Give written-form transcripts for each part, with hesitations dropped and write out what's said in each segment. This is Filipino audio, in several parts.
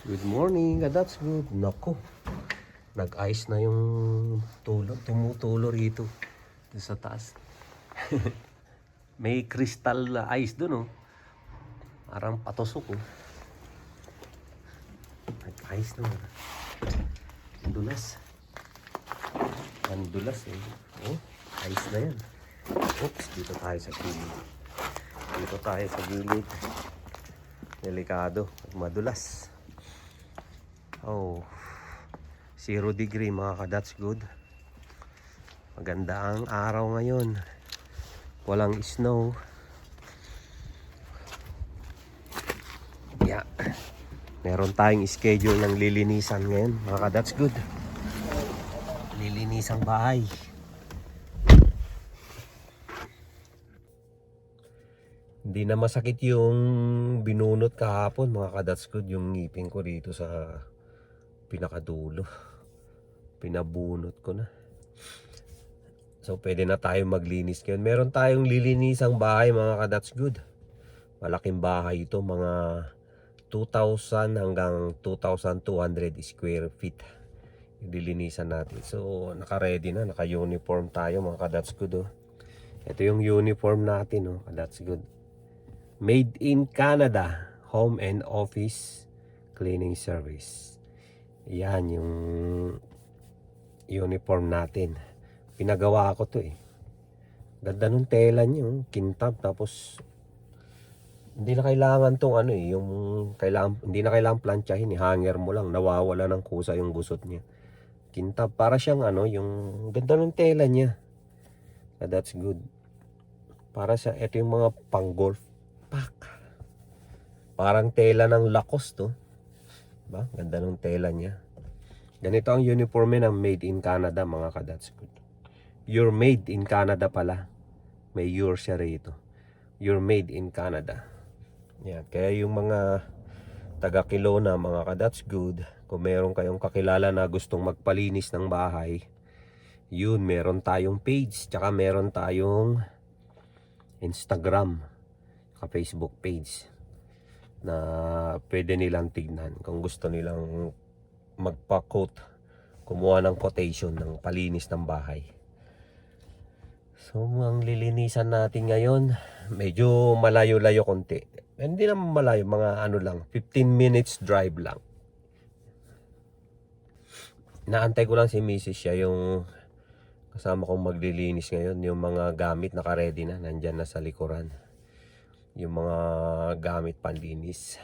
Good morning, that's good. Nako, nag-ice na yung tumutulo rito sa taas. May crystal ice dun, oh. Parang patusok, oh. Nag-ice na. Dulas. Ang dulas, eh. Oh, ice na yan. Oops, dito tayo sa gilid. Dito tayo sa gilid. Delikado. Madulas. Oh, 0 degree mga ka-that's good. Maganda ang araw ngayon. Walang snow. Yeah. Meron tayong schedule ng lilinisan ngayon mga ka-that's good. Lilinisang bahay. Hindi na masakit yung binunot kahapon mga ka-that's good. Yung ngipin ko dito sa pinakadulo. Pinabunot ko na. So pwede na tayo maglinis ngayon. Meron tayong lilinisang bahay mga ka-that's good. Malaking bahay ito, mga 2,000 hanggang 2,200 square feet. Lilinisan natin. So naka-ready na, naka-uniform tayo mga ka-that's good, oh. Ito yung uniform natin, oh, ka-that's good. Made in Canada, Home and Office Cleaning Service. Yan yung uniform natin. Pinagawa ko to, eh. Ganda nung tela nyo, kintab. Tapos hindi na kailangan tong ano, eh, yung hindi na kailangan planchahin, eh. Hanger mo lang, nawawala ng kusa yung gusot niya. Kintab, para siyang ano, yung ganda ng tela niya. That's good. Para sa ito yung mga pang golf pack. Parang tela ng Lacoste, to. Ba? Ganda ng tela niya. Ganito ang uniforme ng Made in Canada mga ka-that's good. You're made in Canada pala. May your siya rito. You're made in Canada. Yan. Kaya yung mga taga-Kelowna mga ka-that's good, kung meron kayong kakilala na gustong magpalinis ng bahay, yun, meron tayong page. Tsaka meron tayong Instagram, Facebook page na pwede nilang tignan kung gusto nilang magpa-quote, kumuha ng quotation ng palinis ng bahay. So ang lilinisan natin ngayon, medyo malayo-layo konti. Hindi naman malayo, mga ano lang, 15 minutes drive lang. Naantay ko lang si Mrs. siya yung kasama kong maglilinis ngayon. Yung mga gamit naka-ready na, nandyan na sa likuran. Yung mga gamit panlinis.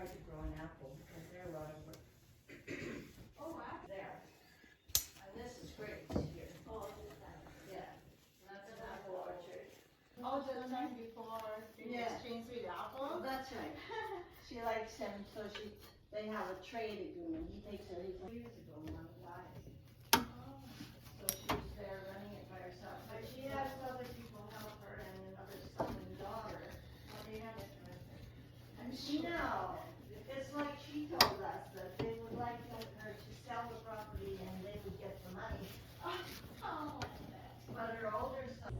tried to grow an apple because there are a lot of work. Oh, wow. There. And this is great here. Oh, yeah. That's an apple orchard. Oh, the time before you Yeah. exchange with Apple? That's right. She likes him, so they have a trade agreement. He takes her, he's years ago now, he died. So she's there running it by herself. But she has other people help her and another son and daughter. Oh, they have it with her. And she know, it's like she told us that they would like her to sell the property and they would get the money. Oh, But her older son.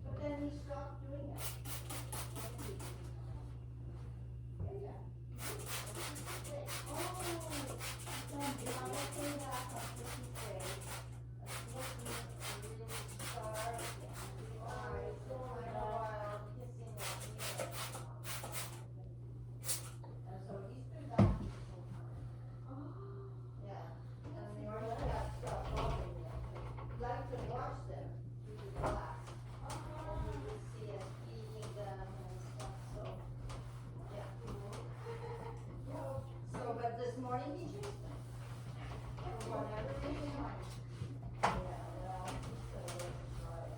But then he stopped doing it. Like to watch them through the glass. And you would see us feeding them and stuff, so, yeah. So, but this morning he chased them. For whatever reason. Yeah, well, so, right.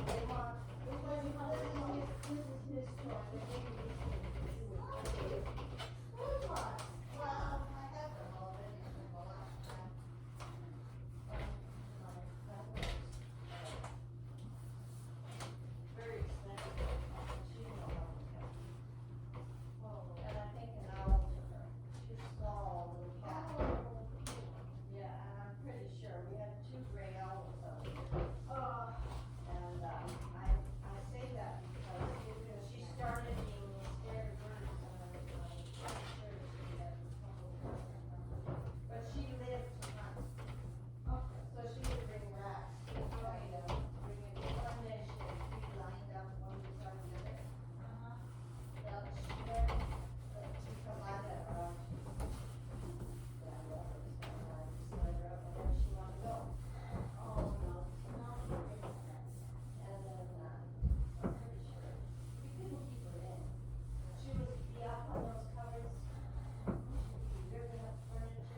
They want, this is his truck, they think he's going to do it. Who's one? Well, I have them already from the last time. Very expensive. She don't know. And I think an owl took her. She's small, little cat. Yeah, and I'm pretty sure we had 2 gray owls out here. And I say that because she started being scared of birds and I was like, sure she had a couple of birds. But she lived to hunt. So she would bring rats. Bring it one day she had 3 lined up one beside the other. Yeah, she very, she come out at around. Yeah, well, it was fun. I just let her out whenever she wanted to go. Oh, no, no. And then, I'm pretty sure, we couldn't keep her in. She would be up on those covers. She'd be ripping up furniture.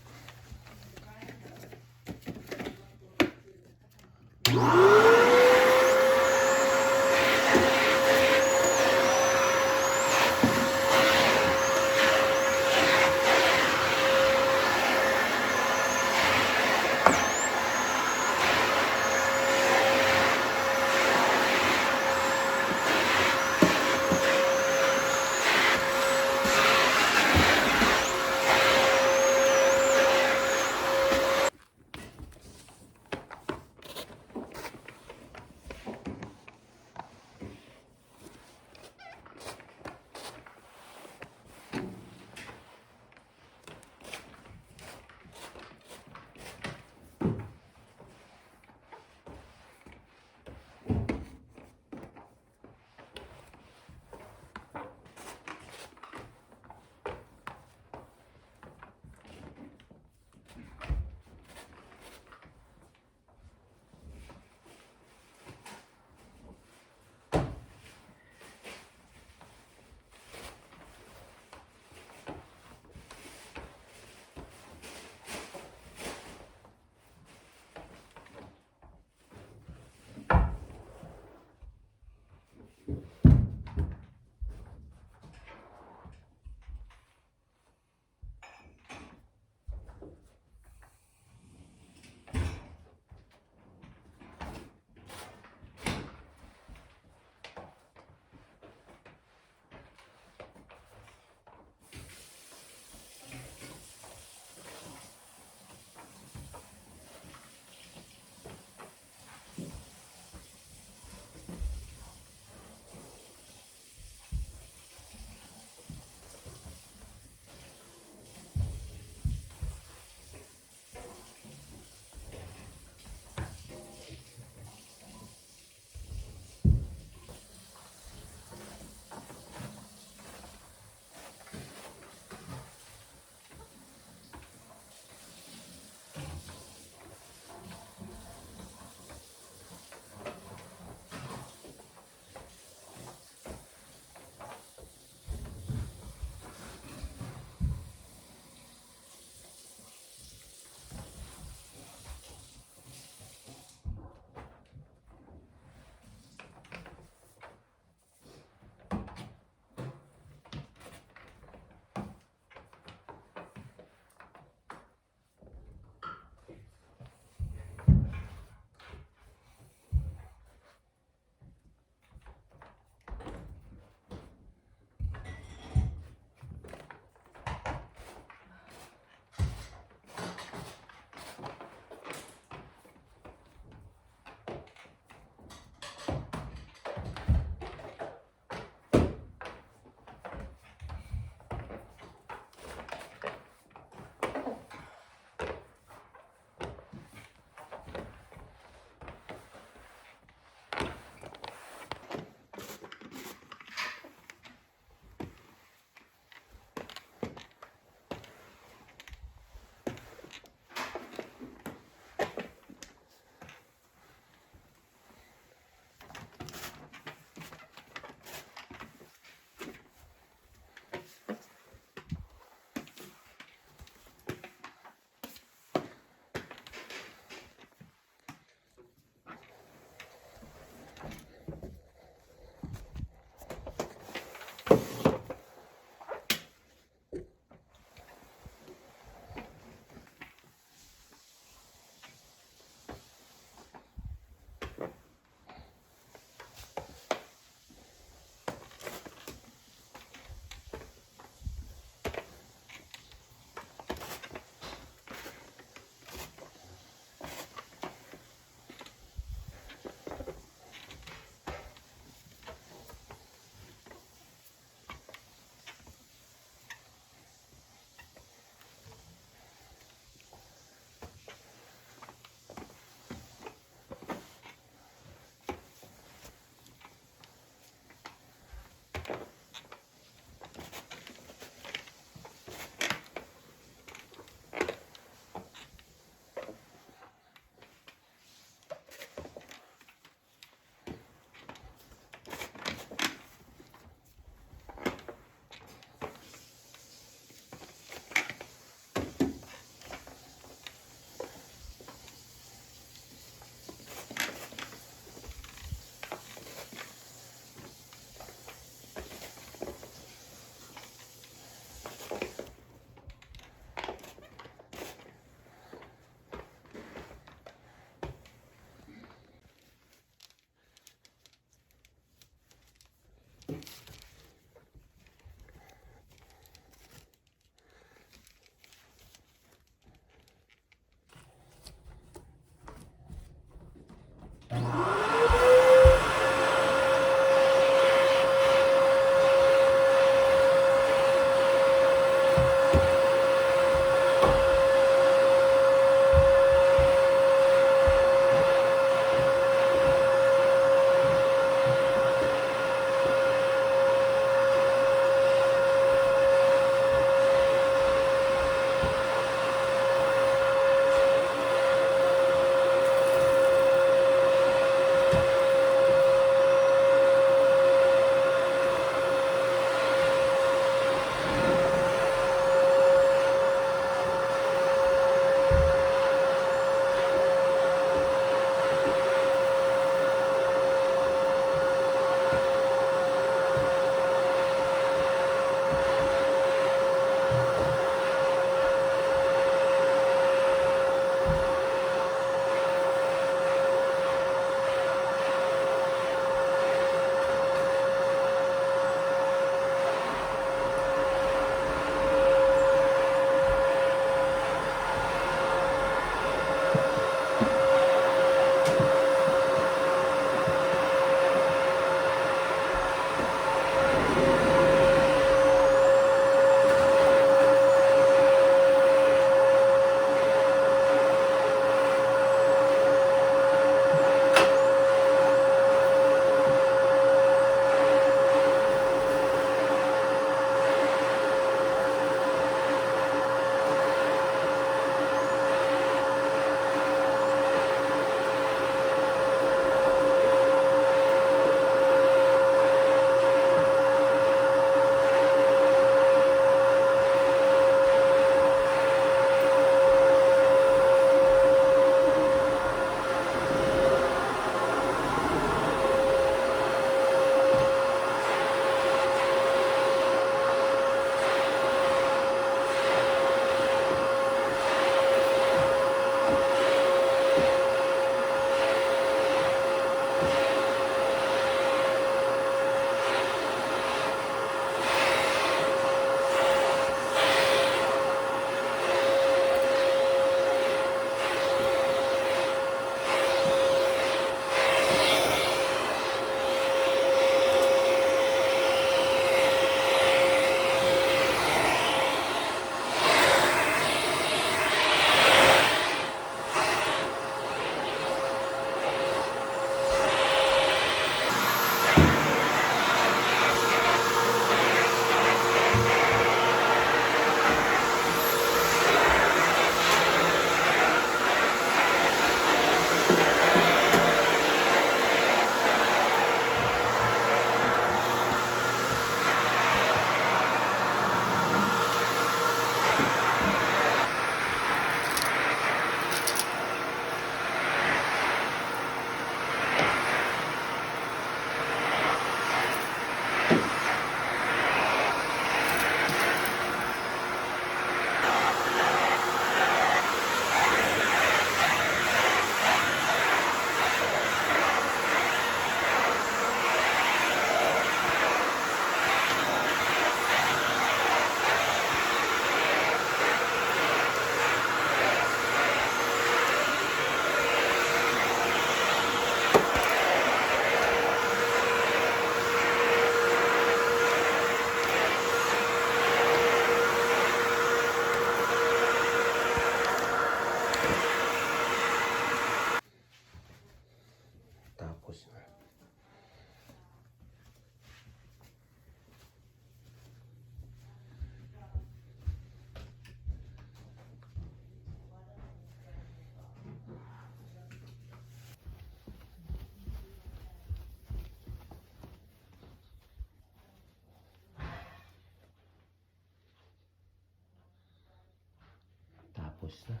Tapos na.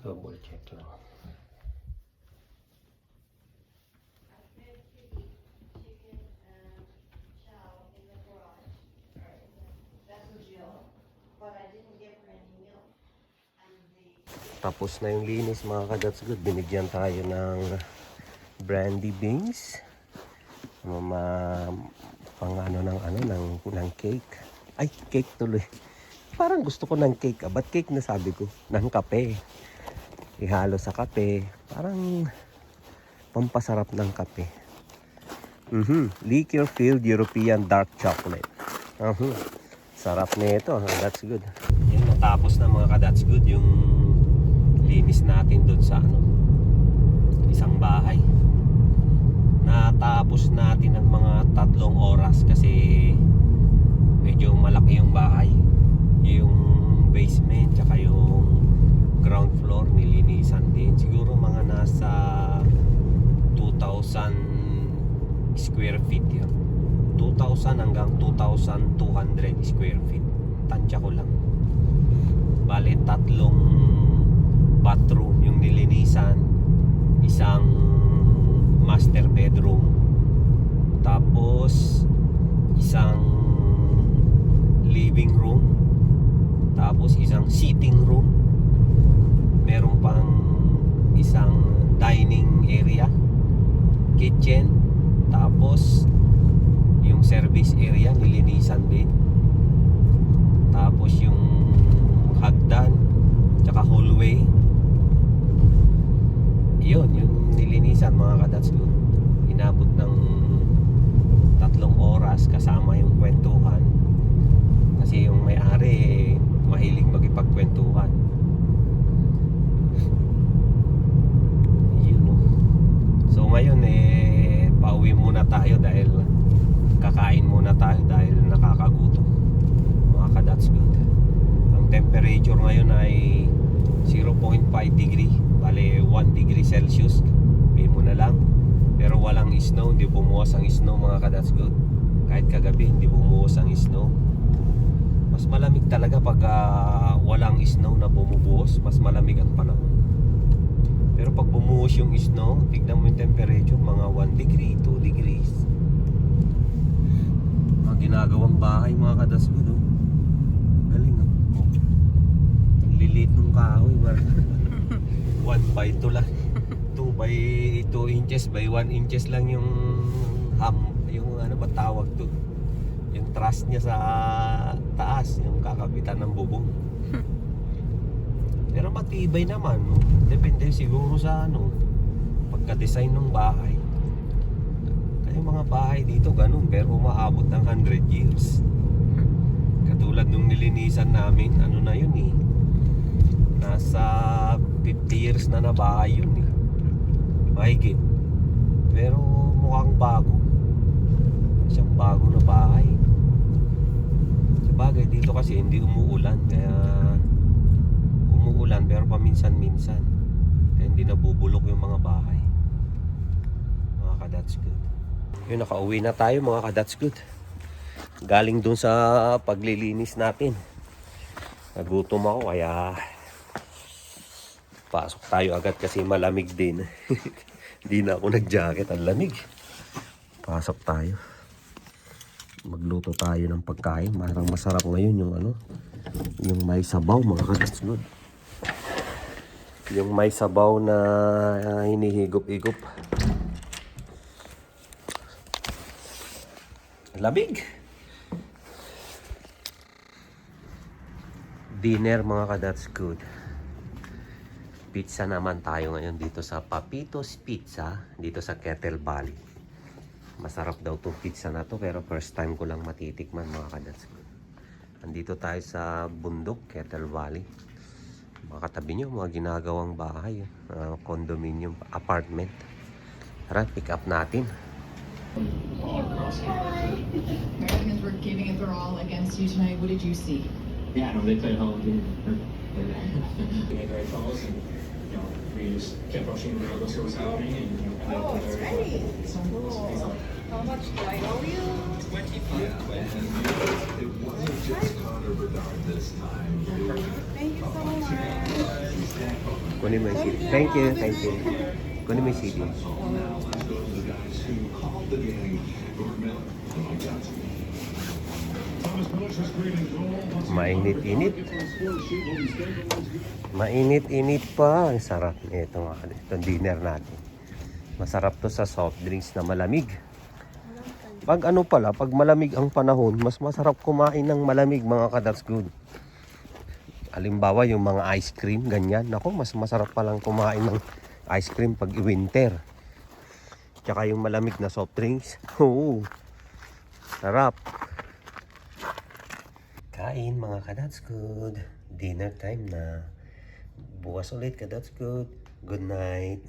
Double check lang. Tapos na yung linis mga ka-That's Good. Binigyan tayo ng brandy beans. Pang ng cake. Ay, cake tuloy. Parang gusto ko ng cake. Ba't cake na sabi ko? Ng kape. Ihalo sa kape. Parang pampasarap ng kape. Liquor filled European dark chocolate. Sarap nito. That's good. Yan, natapos na mga ka-That's Good yung linis natin doon sa isang bahay. Natapos natin ng mga 3 oras kasi medyo malaki yung bahay. Yung basement tsaka yung ground floor nilinisan din. Siguro mga nasa 2,000 square feet yun. 2,000 hanggang 2,200 square feet. Tansya ko lang. Bale 3 bathroom yung nilinisan, isang master bedroom, tapos isang living room, tapos isang sitting room, meron pang isang dining area, kitchen, tapos yung service area nilinisan din, tapos yung hagdan tsaka hallway, yun yung nilinisan mga ka-That's Good. Inabot ng 3 oras kasama yung kwentuhan kasi yung may-ari mahilig magipagkwentuhan. Yun, no? So ngayon pauwi muna tayo dahil kakain muna tayo dahil nakakagutom mga ka-That's Good. Ang temperature ngayon ay 0.5 degree, bale 1 degree Celsius, sabihin mo na lang. Pero walang snow, hindi bumuwas ang snow mga ka-That's Good. Kahit kagabi hindi bumuwas ang snow. Mas malamig talaga pag walang snow na bumubuhos, mas malamig ang panahon. Pero pag bumuhos yung snow, tignan mo yung temperature, mga 1 degree, 2 degrees. Mga ginagawang bahay mga ka-That's Good, oh. Galing, oh. Lilit ng kahoy, 1 by 2 lang, 2 by 2 inches by 1 inches lang yung yung ano ba tawag to, yung truss niya sa taas, yung kakabitan ng bubong. Pero matibay naman, no? Depende siguro sa pagka-design ng bahay. Kaya mga bahay dito ganun, pero umaabot ng 100 years. Katulad nung nilinisan namin, na yun nasa 50 years na bahay yun mahigit. Pero mukhang bago. Siyang bago na bahay. Sabagay dito kasi hindi umuulan, kaya umuulan pero paminsan-minsan, kaya hindi nabubulok yung mga bahay mga ka-That's Good. Yun, nakauwi na tayo mga ka-That's Good. Galing dun sa paglilinis natin, nagutom ako kaya pasok tayo agad kasi malamig din. Hindi na ako nag-jacket, ang lamig. Pasok tayo. Magluto tayo ng pagkain. Parang masarap ngayon yung yung may sabaw mga ka-That's Good. Yung may sabaw na hinihigop-igop. Lamig. Dinner mga ka-That's Good. Pizza naman tayo ngayon dito sa Papito's Pizza dito sa Kettle Valley. Masarap daw itong pizza na to pero first time ko lang matitikman mga ka-That's Good. Nandito tayo sa bundok, Kettle Valley. Mga katabi nyo, mga ginagawang bahay, condominium, apartment. Tara, pick up natin. Americans were giving it their all against you tonight. What did you see? Yeah, no, they played home. They made great goals. And we just kept rushing regardless of what was happening. And Oh, it's ready. Cool. How much do I owe you? It wasn't just Connor Bedard this time. Thank you so much. Kunin mo yung CD. Thank you, thank you. Kunin mo yung CD. Now let's go to the guys who called the game. Gordon Miller and Mike Johnson. Thomas Miller's screening goal. Mainit-init. Mainit-init pa. Ang sarap nito nga. Itong dinner natin. Masarap to sa soft drinks na malamig. Pag ano pala, pag malamig ang panahon, mas masarap kumain ng malamig mga ka-that's good. Halimbawa yung mga ice cream, ganyan. Nako, mas masarap palang kumain ng ice cream pag winter. Tsaka yung malamig na soft drinks. Oo. Sarap. Kain mga ka-that's good. Dinner time na. Bukas ulit ka-that's good. Good night.